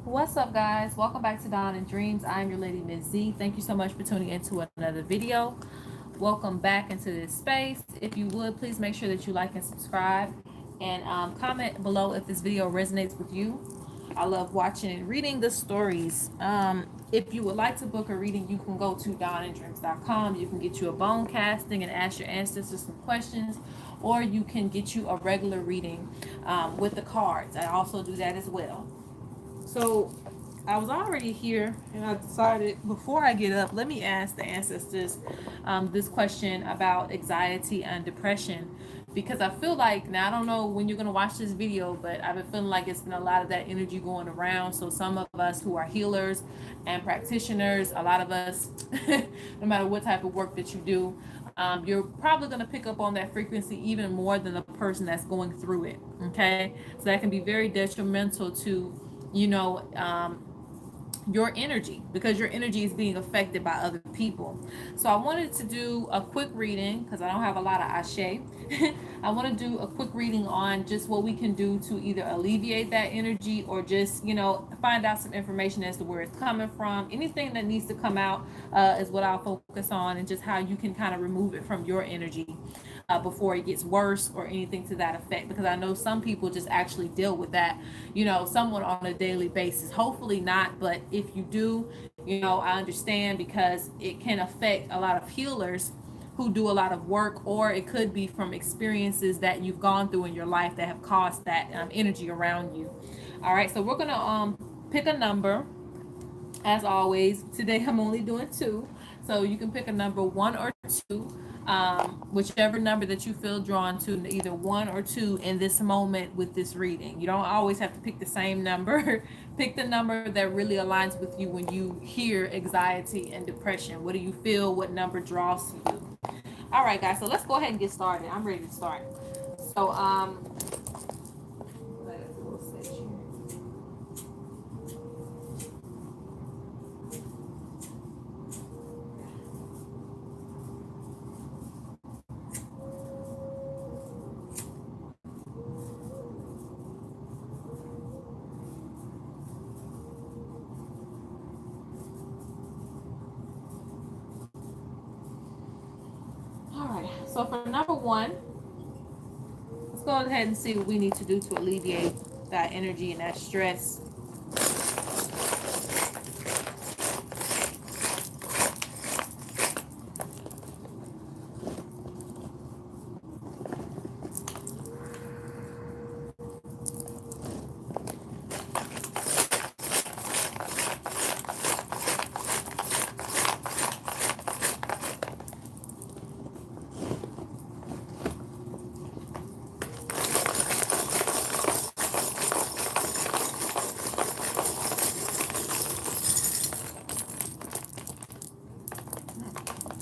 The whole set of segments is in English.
What's up, guys? Welcome back to Dawn and Dreams. I'm your lady, Ms.Z. Thank you so much for tuning into another video. Welcome back into this space. If you would, please make sure that you like and subscribe and comment below if this video resonates with you. I love watching and reading the stories. If you would like to book a reading, you can go to dawnanddreams.com. You can get you a bone casting and ask your ancestors some questions, or you can get you a regular reading with the cards. I also do that as well. So I was already here and I decided before I get up, let me ask the ancestors this question about anxiety and depression, because I feel like, now I don't know when you're going to watch this video, but I've been feeling like it's been a lot of that energy going around. So some of us who are healers and practitioners, a lot of us, no matter what type of work that you do, you're probably going to pick up on that frequency even more than the person that's going through it. Okay. So that can be very detrimental to, you know, your energy, because your energy is being affected by other people. So I wanted to do a quick reading because I don't have a lot of ashe. I want to do a quick reading on just what we can do to either alleviate that energy or just, find out some information as to where it's coming from. Anything that needs to come out is what I'll focus on, and just how you can kind of remove it from your energy before it gets worse or anything to that effect, because I know some people just actually deal with that, someone on a daily basis. Hopefully not, but if you do, I understand, because it can affect a lot of healers who do a lot of work, or it could be from experiences that you've gone through in your life that have caused that energy around you. All right, so we're gonna pick a number. As always, today I'm only doing two, so you can pick a number, one or two, whichever number that you feel drawn to, either one or two in this moment with this reading. You don't always have to pick the same number. Pick the number that really aligns with you when you hear anxiety and depression. What do you feel? What number draws to you? All right, guys, so let's go ahead and get started. I'm ready to start. So, all right, so for number one, let's go ahead and see what we need to do to alleviate that energy and that stress.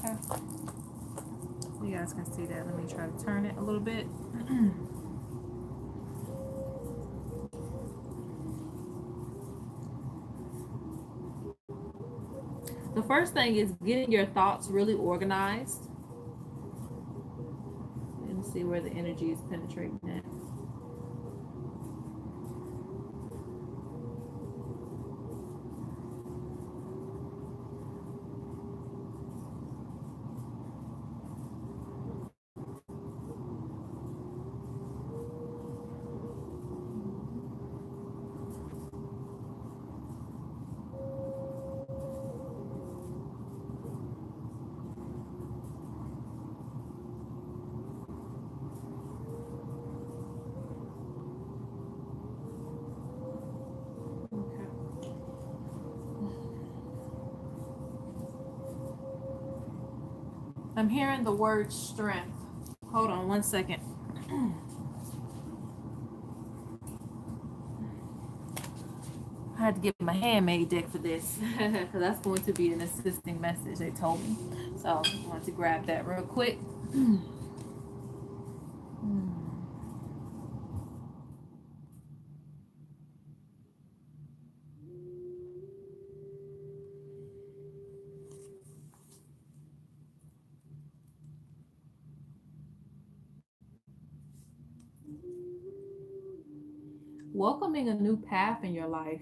Okay. You guys can see that. Let me try to turn it a little bit. The first thing is getting your thoughts really organized and see where the energy is penetrating at. Okay. I'm hearing the word strength. Hold on one second. I had to get my handmade deck for this because that's going to be an assisting message, they told me. So I want to grab that real quick. Welcoming a new path in your life.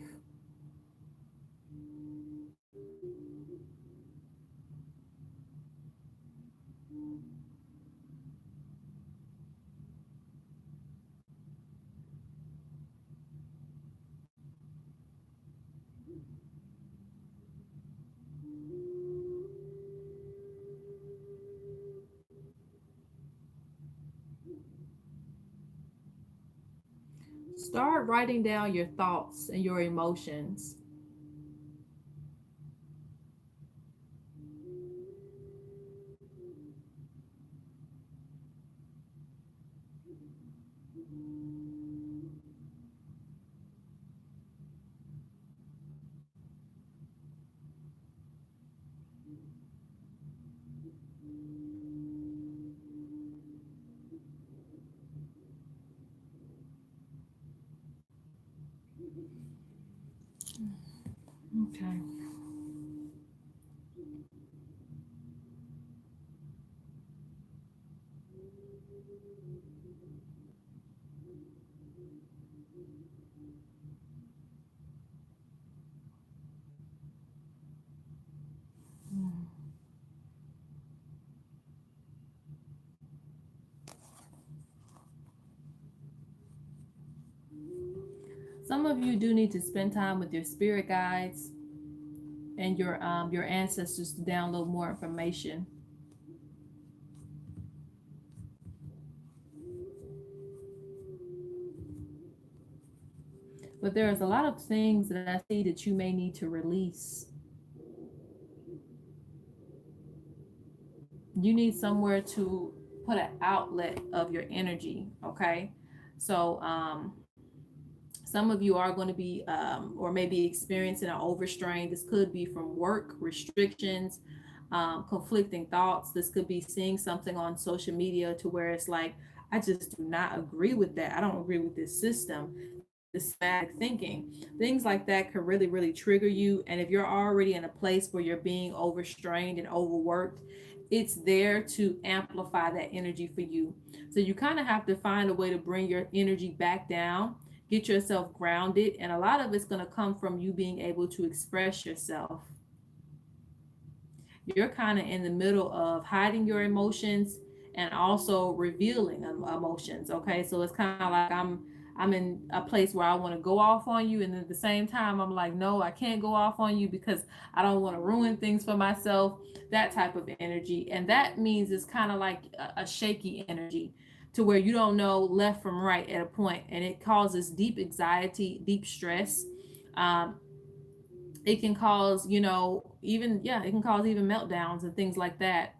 Start writing down your thoughts and your emotions. Okay. Some of you do need to spend time with your spirit guides and your ancestors to download more information. But there's a lot of things that I see that you may need to release. You need somewhere to put an outlet of your energy, okay? So some of you are going to be or maybe experiencing an overstrain. This could be from work restrictions, conflicting thoughts. This could be seeing something on social media to where it's like, I just do not agree with that. I don't agree with this system, this static thinking. Things like that could really, really trigger you. And if you're already in a place where you're being overstrained and overworked, it's there to amplify that energy for you. So you kind of have to find a way to bring your energy back down, get yourself grounded. And a lot of it's going to come from you being able to express yourself. You're kind of in the middle of hiding your emotions and also revealing emotions. Okay, so it's kind of like I'm in a place where I want to go off on you, and at the same time I'm like, no, I can't go off on you because I don't want to ruin things for myself. That type of energy, and that means it's kind of like a shaky energy to where you don't know left from right at a point, and it causes deep anxiety, deep stress. um, it can cause, even, yeah, it can cause even meltdowns and things like that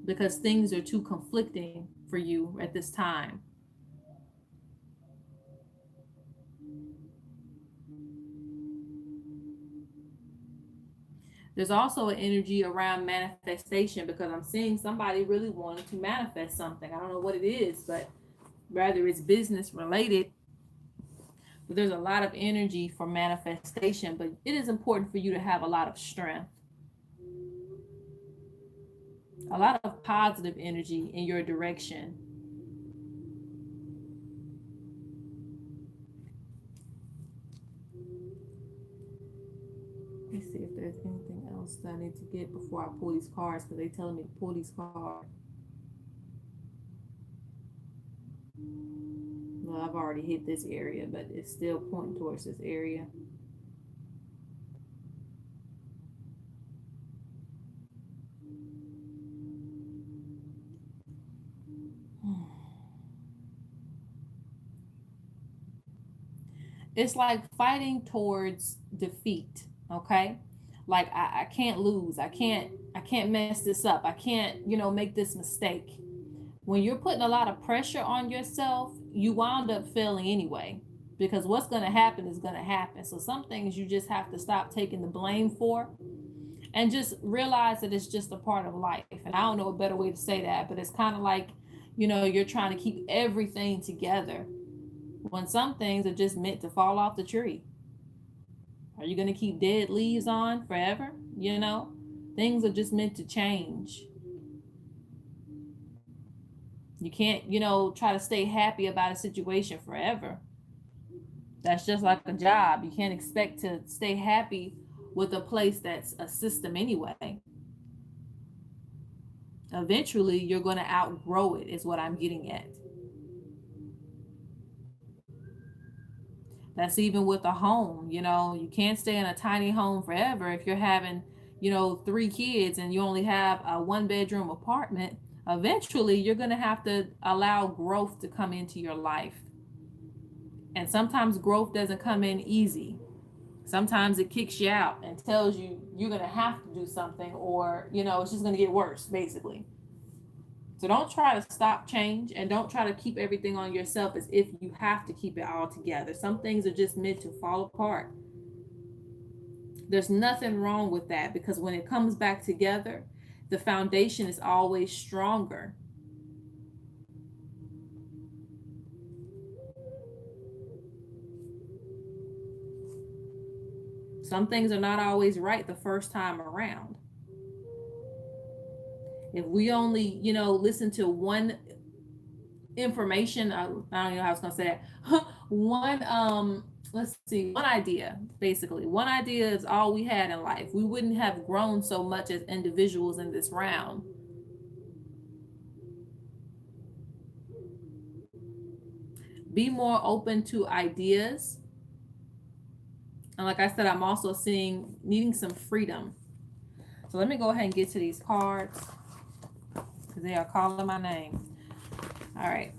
because things are too conflicting for you at this time. There's also an energy around manifestation because I'm seeing somebody really wanting to manifest something. I don't know what it is, but rather it's business related. But there's a lot of energy for manifestation, but it is important for you to have a lot of strength, a lot of positive energy in your direction. Let me see if there's anything else that I need to get before I pull these cards because they telling me to pull these cards. Well, I've already hit this area, but it's still pointing towards this area. It's like fighting towards defeat, okay? Like I can't lose. I can't mess this up. I can't, make this mistake. When you're putting a lot of pressure on yourself, you wound up failing anyway. Because what's going to happen is going to happen. So some things you just have to stop taking the blame for and just realize that it's just a part of life. And I don't know a better way to say that, but it's kind of like, you're trying to keep everything together when some things are just meant to fall off the tree. Are you going to keep dead leaves on forever? Things are just meant to change. You can't, try to stay happy about a situation forever. That's just like a job. You can't expect to stay happy with a place that's a system anyway. Eventually, you're going to outgrow it, is what I'm getting at. That's even with a home. You can't stay in a tiny home forever if you're having, 3 kids and you only have a 1 bedroom apartment. Eventually, you're going to have to allow growth to come into your life. And sometimes growth doesn't come in easy. Sometimes it kicks you out and tells you you're going to have to do something, or, it's just going to get worse, basically. So don't try to stop change, and don't try to keep everything on yourself as if you have to keep it all together. Some things are just meant to fall apart. There's nothing wrong with that, because when it comes back together, the foundation is always stronger. Some things are not always right the first time around. If we only, listen to one information, I don't know how I was gonna say that. One let's see, one idea, basically. One idea is all we had in life. We wouldn't have grown so much as individuals in this round. Be more open to ideas. And like I said, I'm also seeing needing some freedom. So let me go ahead and get to these cards, because they are calling my name. All right.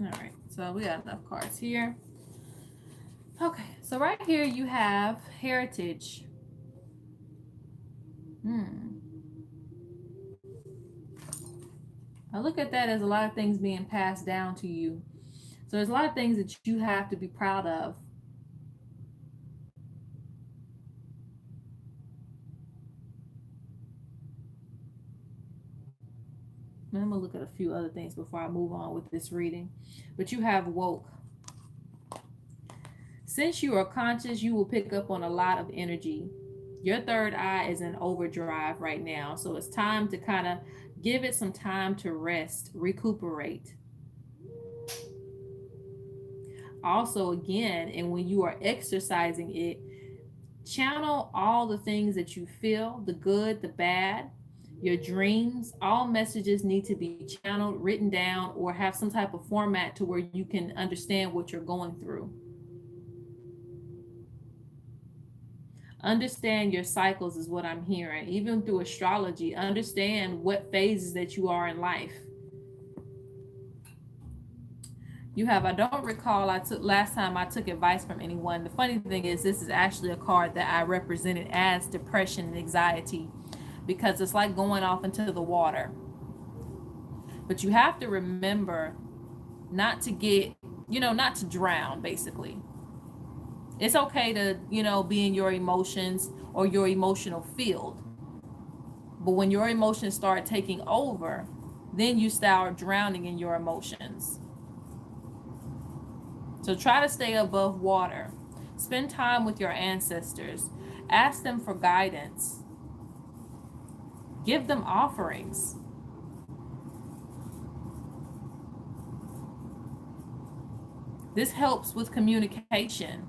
All right, so we got enough cards here. Okay, so right here you have heritage. I look at that as a lot of things being passed down to you. So there's a lot of things that you have to be proud of. I'm gonna look at a few other things before I move on with this reading. But you have woke. Since you are conscious, you will pick up on a lot of energy. Your third eye is in overdrive right now. So it's time to kind of give it some time to rest, recuperate. Also, again, and when you are exercising it, channel all the things that you feel, the good, the bad, your dreams. All messages need to be channeled, written down, or have some type of format to where you can understand what you're going through. Understand your cycles is what I'm hearing. Even through astrology, understand what phases that you are in life. You have, I don't recall, I took last time I took advice from anyone. The funny thing is, this is actually a card that I represented as depression and anxiety, because it's like going off into the water. But you have to remember not to get, not to drown, basically. It's okay to, be in your emotions or your emotional field. But when your emotions start taking over, then you start drowning in your emotions. So try to stay above water. Spend time with your ancestors. Ask them for guidance. Give them offerings. This helps with communication.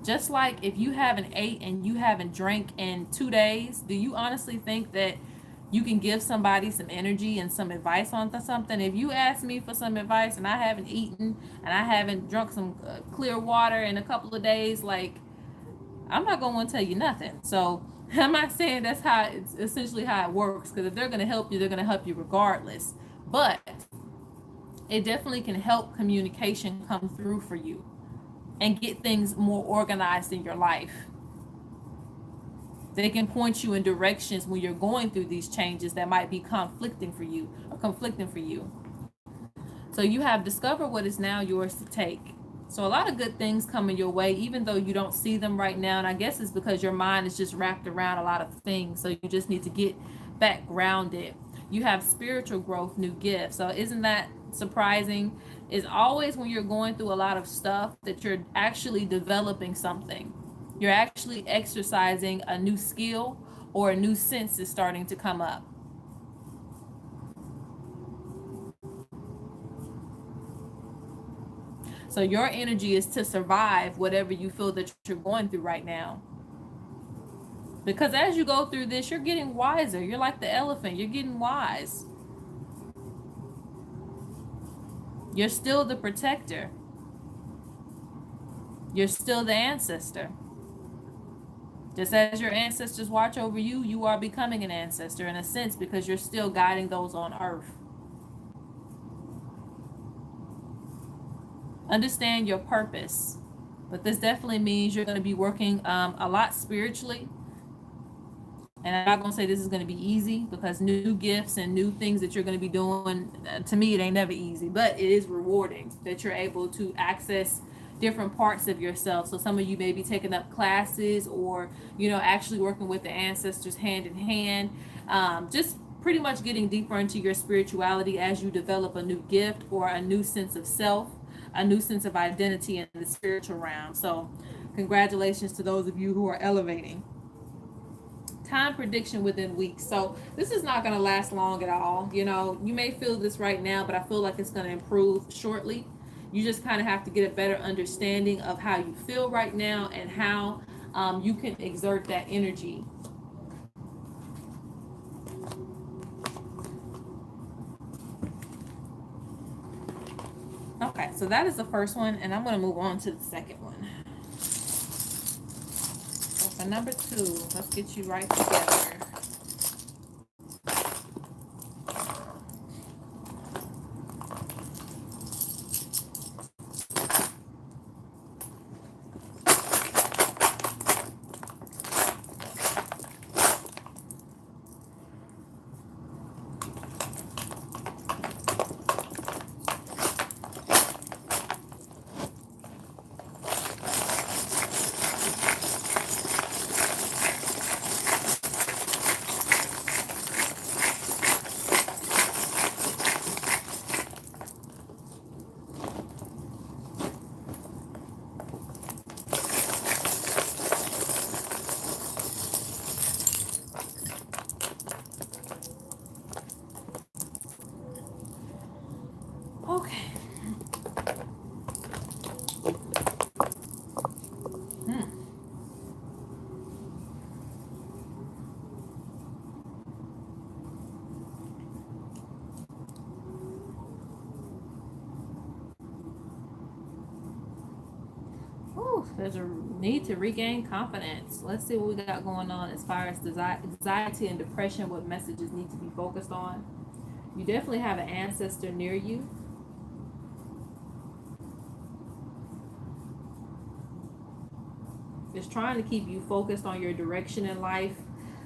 Just like if you haven't ate and you haven't drank in 2 days, do you honestly think that you can give somebody some energy and some advice on something? If you ask me for some advice and I haven't eaten and I haven't drunk some clear water in a couple of days, like, I'm not going to tell you nothing. So I'm not saying that's how it's essentially how it works, because if they're going to help you, they're going to help you regardless. But it definitely can help communication come through for you and get things more organized in your life. They can point you in directions when you're going through these changes that might be conflicting for you. So you have discovered what is now yours to take. So a lot of good things coming your way, even though you don't see them right now. And I guess it's because your mind is just wrapped around a lot of things. So you just need to get back grounded. You have spiritual growth, new gifts. So isn't that surprising? It's always when you're going through a lot of stuff that you're actually developing something. You're actually exercising a new skill, or a new sense is starting to come up. So your energy is to survive whatever you feel that you're going through right now. Because as you go through this, you're getting wiser. You're like the elephant, you're getting wise. You're still the protector. You're still the ancestor. Just as your ancestors watch over you, you are becoming an ancestor in a sense, because you're still guiding those on earth. Understand your purpose. But this definitely means you're going to be working a lot spiritually. And I'm not going to say this is going to be easy, because new gifts and new things that you're going to be doing, to me, it ain't never easy, but it is rewarding that you're able to access different parts of yourself. So some of you may be taking up classes, or, actually working with the ancestors hand in hand. Just pretty much getting deeper into your spirituality as you develop a new gift or a new sense of self, a new sense of identity in the spiritual realm. So congratulations to those of you who are elevating. Time prediction within weeks. So this is not going to last long at all. You may feel this right now, but I feel like it's going to improve shortly. You just kind of have to get a better understanding of how you feel right now, and how you can exert that energy. Okay, so that is the first one, and I'm going to move on to the second one. So for number 2, let's get you right together. Okay. Ooh, there's a need to regain confidence. Let's see what we got going on as far as anxiety and depression, what messages need to be focused on. You definitely have an ancestor near you. It's trying to keep you focused on your direction in life.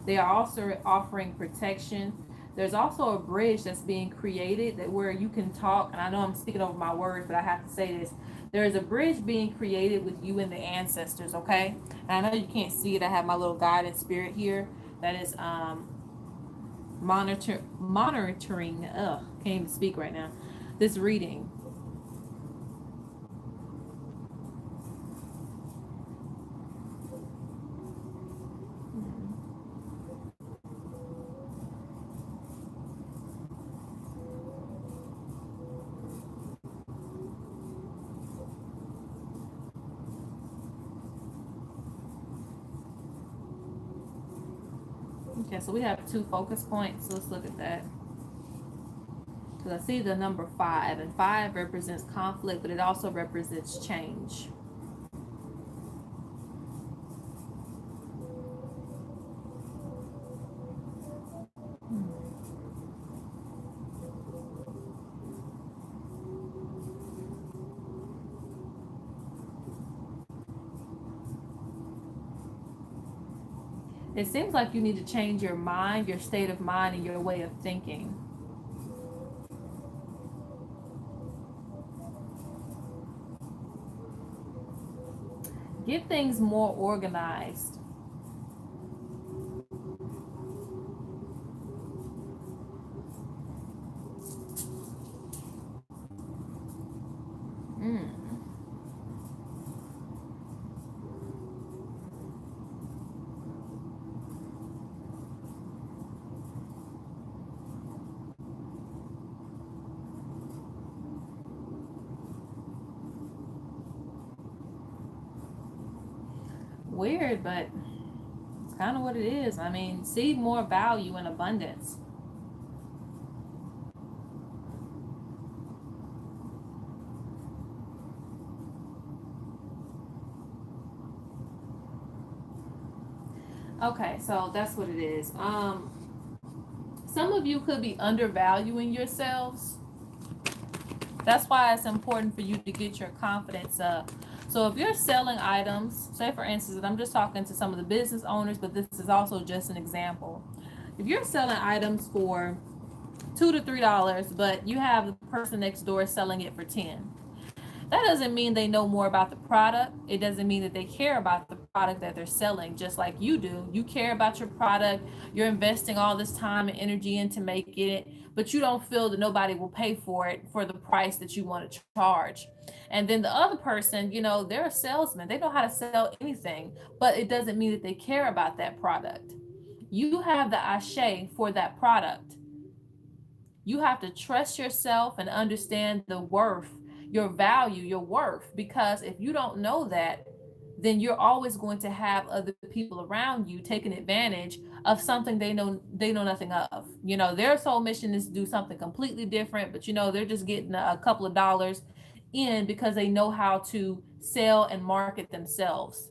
They are also offering protection. There's also a bridge that's being created, that where you can talk, and I know I'm speaking over my words, but I have to say this. There is a bridge being created with you and the ancestors, okay? And I know you can't see it. I have my little guidance spirit here that is monitoring. Can't even speak right now. This reading. Okay, so we have 2 focus points. Let's look at that. Because I see the number 5, and 5 represents conflict, but it also represents change. It seems like you need to change your mind, your state of mind, and your way of thinking. Get things more organized. Weird, but it's kind of what it is. I mean, see more value in abundance. Okay, so that's what it is. Some of you could be undervaluing yourselves. That's why it's important for you to get your confidence up. So if you're selling items, say for instance, and I'm just talking to some of the business owners, but this is also just an example. If you're selling items for $2 to $3, but you have the person next door selling it for 10, that doesn't mean they know more about the product. It doesn't mean that they care about the product that they're selling, just like you do. You care about your product. You're investing all this time and energy into making it, but you don't feel that nobody will pay for it for the price that you want to charge. And then the other person, they're a salesman. They know how to sell anything, but it doesn't mean that they care about that product. You have the ashe for that product. You have to trust yourself and understand the worth, your value, your worth. Because if you don't know that, then you're always going to have other people around you taking advantage of something they know nothing of. Their sole mission is to do something completely different, but they're just getting a couple of dollars in because they know how to sell and market themselves.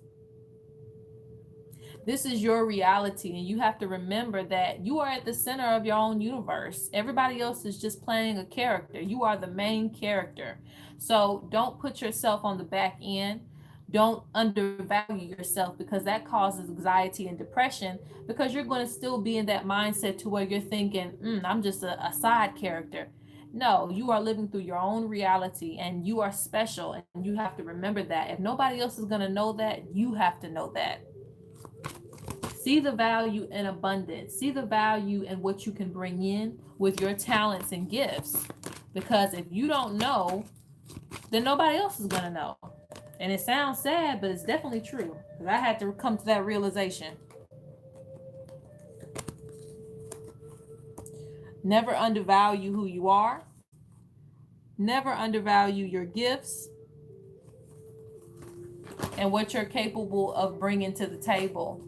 This is your reality, and you have to remember that you are at the center of your own universe. Everybody else is just playing a character. You are the main character. So don't put yourself on the back end. Don't undervalue yourself, because that causes anxiety and depression, because you're going to still be in that mindset to where you're thinking, I'm just a side character. No, you are living through your own reality, and you are special, and you have to remember that. If nobody else is going to know that, you have to know that. See the value in abundance. See the value in what you can bring in with your talents and gifts. Because if you don't know, then nobody else is going to know. And it sounds sad, but it's definitely true. Because I had to come to that realization. Never undervalue who you are. Never undervalue your gifts and what you're capable of bringing to the table.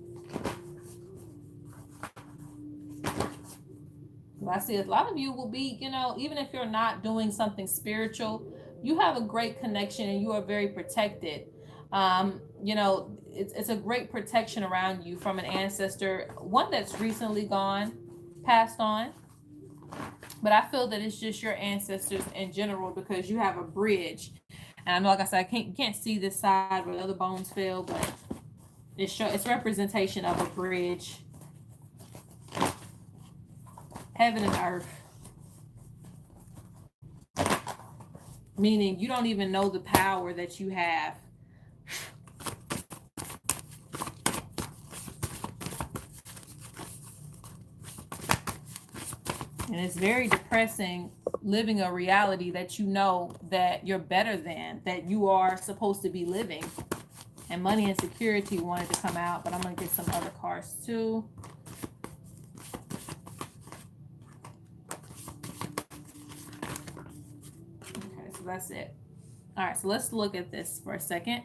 I see a lot of you will be, even if you're not doing something spiritual, you have a great connection and you are very protected. It's a great protection around you from an ancestor, one that's recently passed on. But I feel that it's just your ancestors in general, because you have a bridge. And I know, like I said, you can't see this side where the other bones fell, but it's representation of a bridge. Heaven and earth. Meaning you don't even know the power that you have. And it's very depressing living a reality that you know that you're better than, that you are supposed to be living. And money and security wanted to come out, but I'm going to get some other cards too. Okay, so that's it. All right, so let's look at this for a second.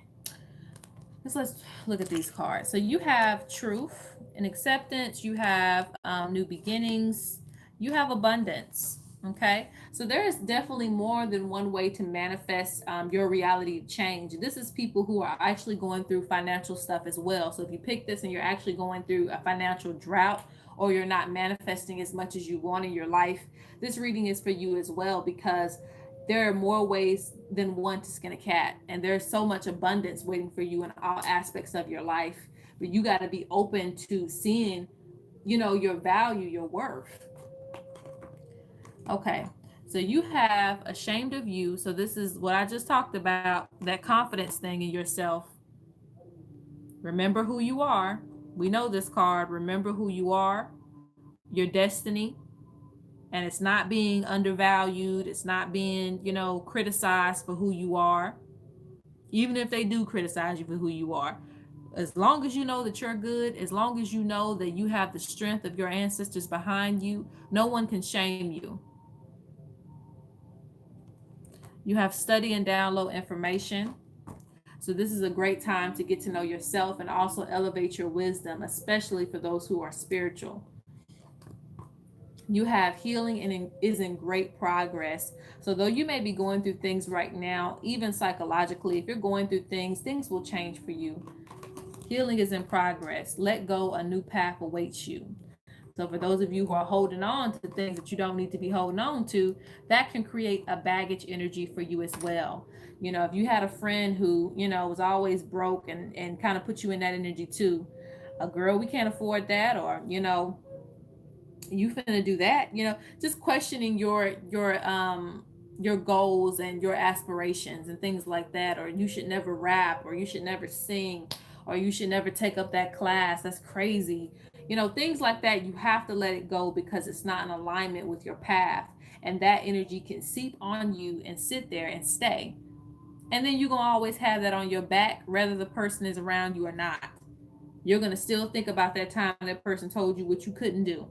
Let's look at these cards. So you have truth and acceptance. You have new beginnings. You have abundance. Okay, so there is definitely more than one way to manifest your reality change. This is people who are actually going through financial stuff as well. So if you pick this and you're actually going through a financial drought, or you're not manifesting as much as you want in your life, this reading is for you as well, because there are more ways than one to skin a cat, and there's so much abundance waiting for you in all aspects of your life. But you got to be open to seeing, your value, your worth. Okay, so you have ashamed of you. So this is what I just talked about, that confidence thing in yourself. Remember who you are. We know this card. Remember who you are, your destiny. And it's not being undervalued. It's not being, criticized for who you are. Even if they do criticize you for who you are. As long as you know that you're good, as long as you know that you have the strength of your ancestors behind you, no one can shame you. You have study and download information. So this is a great time to get to know yourself and also elevate your wisdom, especially for those who are spiritual. You have healing and is in great progress. So though you may be going through things right now, even psychologically, if you're going through things, things will change for you. Healing is in progress. Let go, a new path awaits you. So for those of you who are holding on to things that you don't need to be holding on to, that can create a baggage energy for you as well. If you had a friend who, was always broke and kind of put you in that energy too, a girl, we can't afford that, or, you finna do that, just questioning your goals and your aspirations and things like that, or you should never rap, or you should never sing, or you should never take up that class, that's crazy. Things like that, you have to let it go because it's not in alignment with your path, and that energy can seep on you and sit there and stay, and then you're gonna always have that on your back whether the person is around you or not. You're gonna still think about that time that person told you what you couldn't do.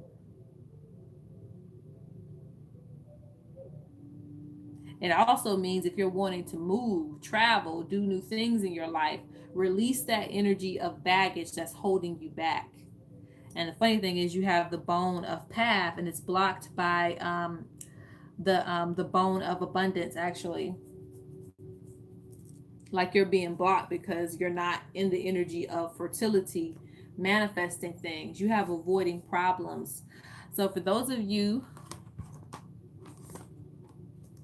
It also means if you're wanting to move, travel, do new things in your life, release that energy of baggage that's holding you back. And the funny thing is, you have the bone of path, and it's blocked by the bone of abundance. Actually, like you're being blocked because you're not in the energy of fertility, manifesting things. You have avoiding problems. So for those of you,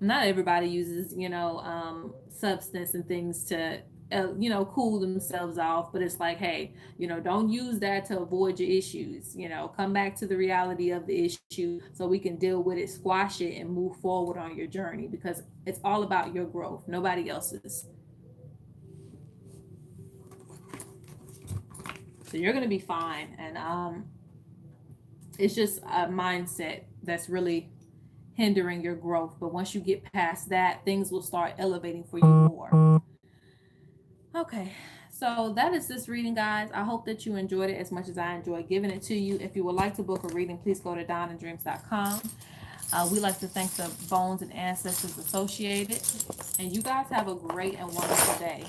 not everybody uses, substance and things to, cool themselves off. But it's like, hey, don't use that to avoid your issues. Come back to the reality of the issue so we can deal with it, squash it, and move forward on your journey, because it's all about your growth, nobody else's. So you're going to be fine. And it's just a mindset that's really hindering your growth. But once you get past that, things will start elevating for you more. Okay, so that is this reading, guys. I hope that you enjoyed it as much as I enjoyed giving it to you. If you would like to book a reading, please go to donandreams.com. We like to thank the bones and ancestors associated. And you guys have a great and wonderful day.